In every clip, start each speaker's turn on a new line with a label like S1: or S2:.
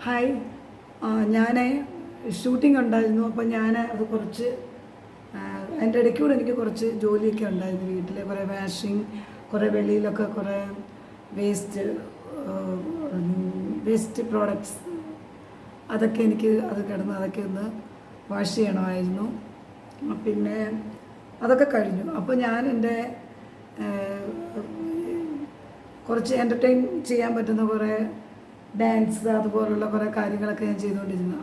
S1: Hi, ഞാൻ shooting ഉണ്ടായിരുന്നു. അപ്പോൾ ഞാൻ അത് കുറച്ച് അതിൻ്റെ ഇടയ്ക്കൂടെ എനിക്ക് കുറച്ച് ജോലിയൊക്കെ ഉണ്ടായിരുന്നു. വീട്ടിൽ കുറേ വാഷിങ്, കുറേ വെളിയിലൊക്കെ കുറേ വേസ്റ്റ് വേസ്റ്റ് പ്രോഡക്ട്സ് അതൊക്കെ എനിക്ക് കിടന്ന് അതൊക്കെ ഒന്ന് വാഷ് ചെയ്യണമായിരുന്നു. പിന്നെ അതൊക്കെ കഴിഞ്ഞു. അപ്പോൾ ഞാൻ എൻ്റെ കുറച്ച് എൻ്റർടൈൻ ചെയ്യാൻ പറ്റുന്ന കുറേ ഡാൻസ് അതുപോലുള്ള കുറേ കാര്യങ്ങളൊക്കെ ഞാൻ ചെയ്തുകൊണ്ടിരുന്ന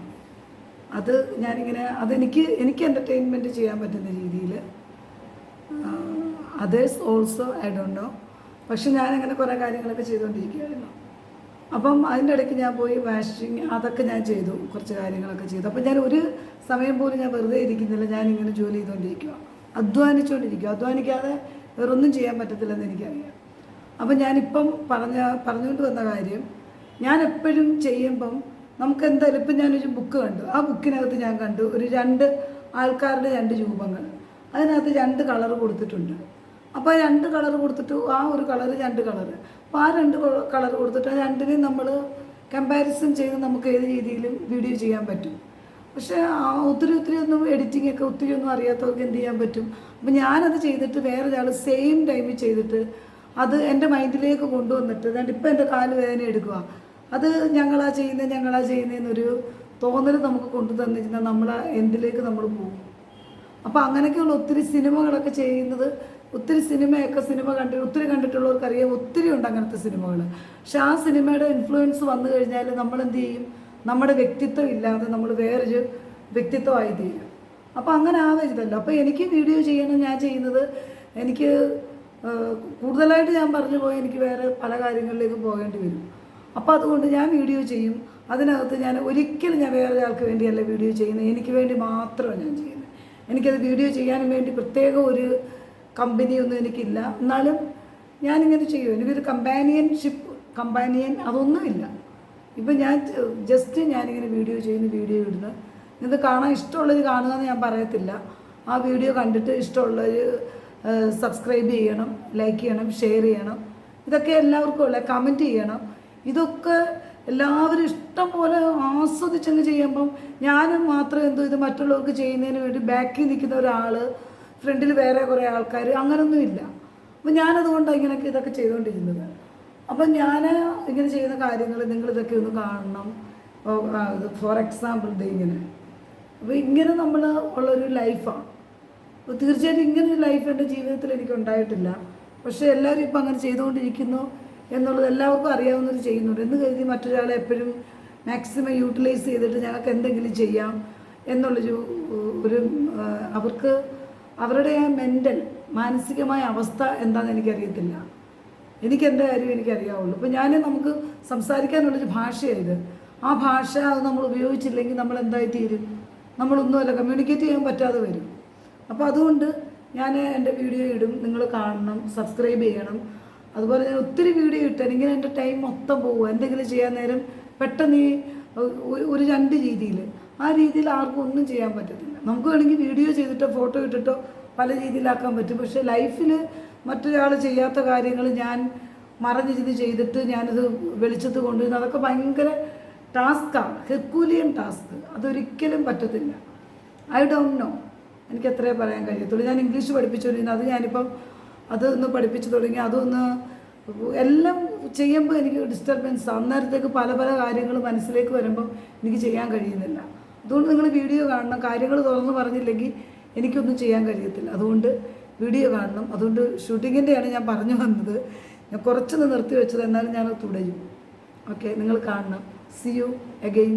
S1: അത് ഞാനിങ്ങനെ എനിക്ക് എൻ്റർടൈൻമെൻറ്റ് ചെയ്യാൻ പറ്റുന്ന രീതിയിൽ others also I don't know. പക്ഷെ ഞാനങ്ങനെ കുറേ കാര്യങ്ങളൊക്കെ ചെയ്തുകൊണ്ടിരിക്കുകയായിരുന്നു. അപ്പം അതിൻ്റെ ഇടയ്ക്ക് ഞാൻ പോയി വാഷിങ് അതൊക്കെ ഞാൻ ചെയ്തു, കുറച്ച് കാര്യങ്ങളൊക്കെ ചെയ്തു. അപ്പം ഞാൻ ഒരു സമയം പോലും ഞാൻ വെറുതെ ഇരിക്കുന്നില്ല, ഞാനിങ്ങനെ ജോലി ചെയ്തുകൊണ്ടിരിക്കുക, അധ്വാനിച്ചുകൊണ്ടിരിക്കുക. അധ്വാനിക്കാതെ വേറൊന്നും ചെയ്യാൻ പറ്റത്തില്ലെന്ന് എനിക്കറിയാം. അപ്പം ഞാനിപ്പം പറഞ്ഞുകൊണ്ട് വന്ന കാര്യം, ഞാൻ എപ്പോഴും ചെയ്യുമ്പം നമുക്ക് എന്തായാലും ഇപ്പം ഞാനൊരു ബുക്ക് കണ്ടു. ആ ബുക്കിനകത്ത് ഞാൻ കണ്ടു ഒരു 2 ആൾക്കാരുടെ 2 രൂപങ്ങൾ. അതിനകത്ത് 2 കളർ കൊടുത്തിട്ടുണ്ട്. അപ്പോൾ ആ 2 കളർ കൊടുത്തിട്ട് ആ ഒരു കളർ 2 കളർ, അപ്പോൾ ആ 2 കളർ കൊടുത്തിട്ട് ആ 2നെയും നമ്മൾ കമ്പാരിസൺ ചെയ്ത് നമുക്ക് ഏത് രീതിയിലും വീഡിയോ ചെയ്യാൻ പറ്റും. പക്ഷേ ഒത്തിരി ഒന്നും എഡിറ്റിംഗ് ഒക്കെ ഒത്തിരി ഒന്നും അറിയാത്തവർക്ക് എന്ത് ചെയ്യാൻ പറ്റും. അപ്പോൾ ഞാനത് ചെയ്തിട്ട് വേറൊരാൾ സെയിം ടൈമിൽ ചെയ്തിട്ട് അത് എൻ്റെ മൈൻഡിലേക്ക് കൊണ്ടുവന്നിട്ട് ഇപ്പം എൻ്റെ കാല് വേദന എടുക്കുക, അത് ഞങ്ങളാ ചെയ്യുന്നതെന്നൊരു തോന്നൽ നമുക്ക് കൊണ്ടു തന്നിരുന്നാൽ നമ്മൾ എന്തിലേക്ക് നമ്മൾ പോകും. അപ്പോൾ അങ്ങനെയൊക്കെയുള്ള ഒത്തിരി സിനിമകളൊക്കെ ചെയ്യുന്നത്, സിനിമ കണ്ടിട്ടുള്ളവർക്കറിയാം, ഒത്തിരി ഉണ്ട് അങ്ങനത്തെ സിനിമകൾ. പക്ഷെ ആ സിനിമയുടെ ഇൻഫ്ലുവൻസ് വന്നു കഴിഞ്ഞാൽ നമ്മൾ എന്ത് ചെയ്യും, നമ്മുടെ വ്യക്തിത്വം ഇല്ലാതെ നമ്മൾ വേറൊരു വ്യക്തിത്വമായി തീരും. അപ്പോൾ അങ്ങനെ ആവരുതല്ലോ. അപ്പോൾ എനിക്ക് വീഡിയോ ചെയ്യണം, ഞാൻ ചെയ്യുന്നത് എനിക്ക് കൂടുതലായിട്ട് ഞാൻ പറഞ്ഞു പോയാൽ എനിക്ക് വേറെ പല കാര്യങ്ങളിലേക്കും പോകേണ്ടി വരും. അപ്പോൾ അതുകൊണ്ട് ഞാൻ വീഡിയോ ചെയ്യും. അതിനകത്ത് ഞാൻ ഒരിക്കലും വേറെ ഒരാൾക്ക് വേണ്ടിയല്ല വീഡിയോ ചെയ്യുന്നത്, എനിക്ക് വേണ്ടി മാത്രമാണ് ഞാൻ ചെയ്യുന്നത്. എനിക്കത് വീഡിയോ ചെയ്യാനും വേണ്ടി പ്രത്യേക ഒരു കമ്പനിയൊന്നും എനിക്കില്ല. എന്നാലും ഞാനിങ്ങനെ ചെയ്യും. എനിക്കൊരു കമ്പാനിയൻ അതൊന്നുമില്ല. ഇപ്പം ഞാൻ ജസ്റ്റ് ഞാനിങ്ങനെ വീഡിയോ ചെയ്യുന്നു, വീഡിയോ ഇടുന്നു. ഇത് കാണാൻ ഇഷ്ടമുള്ളത് കാണുക എന്ന് ഞാൻ പറയത്തില്ല. ആ വീഡിയോ കണ്ടിട്ട് ഇഷ്ടമുള്ളവർ സബ്സ്ക്രൈബ് ചെയ്യണം, ലൈക്ക് ചെയ്യണം, ഷെയർ ചെയ്യണം. ഇതൊക്കെ എല്ലാവർക്കും ഉള്ള, കമൻറ്റ് ചെയ്യണം. ഇതൊക്കെ എല്ലാവരും ഇഷ്ടം പോലെ ആസ്വദിച്ചങ്ങ് ചെയ്യുമ്പം ഞാനും മാത്രം ഇത് മറ്റുള്ളവർക്ക് ചെയ്യുന്നതിന് വേണ്ടി ബാക്കിൽ നിൽക്കുന്ന ഒരാൾ, ഫ്രണ്ടിൽ വേറെ കുറേ ആൾക്കാർ, അങ്ങനൊന്നുമില്ല. അപ്പം ഞാനതുകൊണ്ടാണ് ഇതൊക്കെ ചെയ്തുകൊണ്ടിരുന്നത്. അപ്പം ഞാൻ ഇങ്ങനെ ചെയ്യുന്ന കാര്യങ്ങൾ നിങ്ങളിതൊക്കെ ഒന്ന് കാണണം. ഫോർ എക്സാമ്പിൾ ഇങ്ങനെ, അപ്പോൾ ഇങ്ങനെ നമ്മൾ ഉള്ളൊരു ലൈഫാണ്. അപ്പോൾ തീർച്ചയായിട്ടും ഇങ്ങനൊരു ലൈഫ് എൻ്റെ ജീവിതത്തിൽ എനിക്ക് ഉണ്ടായിട്ടില്ല. പക്ഷേ എല്ലാവരും ഇപ്പം അങ്ങനെ ചെയ്തുകൊണ്ടിരിക്കുന്നു എന്നുള്ളത് എല്ലാവർക്കും അറിയാവുന്നവർ ചെയ്യുന്നുണ്ട്. എന്ന് കരുതി മറ്റൊരാളെ എപ്പോഴും മാക്സിമം യൂട്ടിലൈസ് ചെയ്തിട്ട് ഞങ്ങൾക്ക് എന്തെങ്കിലും ചെയ്യാം എന്നുള്ളൊരു അവർക്ക് അവരുടെ ആ മാനസികമായ അവസ്ഥ എന്താണെന്ന് എനിക്കറിയത്തില്ല. എൻ്റെ കാര്യം എനിക്കറിയാവുള്ളൂ. അപ്പോൾ നമുക്ക് സംസാരിക്കാനുള്ളൊരു ഭാഷയായത്. ആ ഭാഷ അത് നമ്മൾ ഉപയോഗിച്ചില്ലെങ്കിൽ നമ്മൾ എന്തായി തീരും, നമ്മളൊന്നുമല്ല, കമ്മ്യൂണിക്കേറ്റ് ചെയ്യാൻ പറ്റാതെ വരും. അപ്പോൾ അതുകൊണ്ട് ഞാൻ എൻ്റെ വീഡിയോ ഇടും, നിങ്ങൾ കാണണം, സബ്സ്ക്രൈബ് ചെയ്യണം. അതുപോലെ ഞാൻ ഒത്തിരി വീഡിയോ ഇട്ടെങ്കിൽ എൻ്റെ ടൈം മൊത്തം പോകും. എന്തെങ്കിലും ചെയ്യാൻ നേരം പെട്ടെന്ന് ഒരു 2 രീതിയിൽ, ആ രീതിയിൽ ആർക്കും ഒന്നും ചെയ്യാൻ പറ്റത്തില്ല. നമുക്ക് വേണമെങ്കിൽ വീഡിയോ ചെയ്തിട്ടോ ഫോട്ടോ ഇട്ടിട്ടോ പല രീതിയിലാക്കാൻ പറ്റും. പക്ഷേ ലൈഫിൽ മറ്റൊരാൾ ചെയ്യാത്ത കാര്യങ്ങൾ ഞാൻ മറഞ്ഞിരുന്ന് ചെയ്തിട്ട് ഞാനത് വെളിച്ചത്ത് കൊണ്ടുവരുന്നത് അതൊക്കെ ഭയങ്കര ടാസ്ക്കാണ്, ഹെർക്കൂലിയൻ ടാസ്ക്. അതൊരിക്കലും പറ്റത്തില്ല. ഐ ഡോണ്ട് നോ, എനിക്ക് എത്രയേ പറയാൻ കഴിയത്തുള്ളൂ. ഞാൻ ഇംഗ്ലീഷ് പഠിപ്പിച്ചുകൊണ്ടിരുന്നത്, അത് ഞാനിപ്പം അതൊന്ന് പഠിപ്പിച്ചു തുടങ്ങി. അതൊന്ന് എല്ലാം ചെയ്യുമ്പോൾ എനിക്ക് ഡിസ്റ്റർബൻസ്, അന്നേരത്തേക്ക് പല കാര്യങ്ങൾ മനസ്സിലേക്ക് വരുമ്പോൾ എനിക്ക് ചെയ്യാൻ കഴിയുന്നില്ല. അതുകൊണ്ട് നിങ്ങൾ വീഡിയോ കാണണം. കാര്യങ്ങൾ തുറന്ന് പറഞ്ഞില്ലെങ്കിൽ എനിക്കൊന്നും ചെയ്യാൻ കഴിയത്തില്ല. അതുകൊണ്ട് വീഡിയോ കാണണം. അതുകൊണ്ട് ഷൂട്ടിങ്ങിൻ്റെയാണ് ഞാൻ പറഞ്ഞു വന്നത്. ഞാൻ കുറച്ചൊന്ന് നിർത്തി വെച്ചത്, എന്നാലും ഞാനത് തുടരും. ഓക്കെ, നിങ്ങൾ കാണണം. C you again.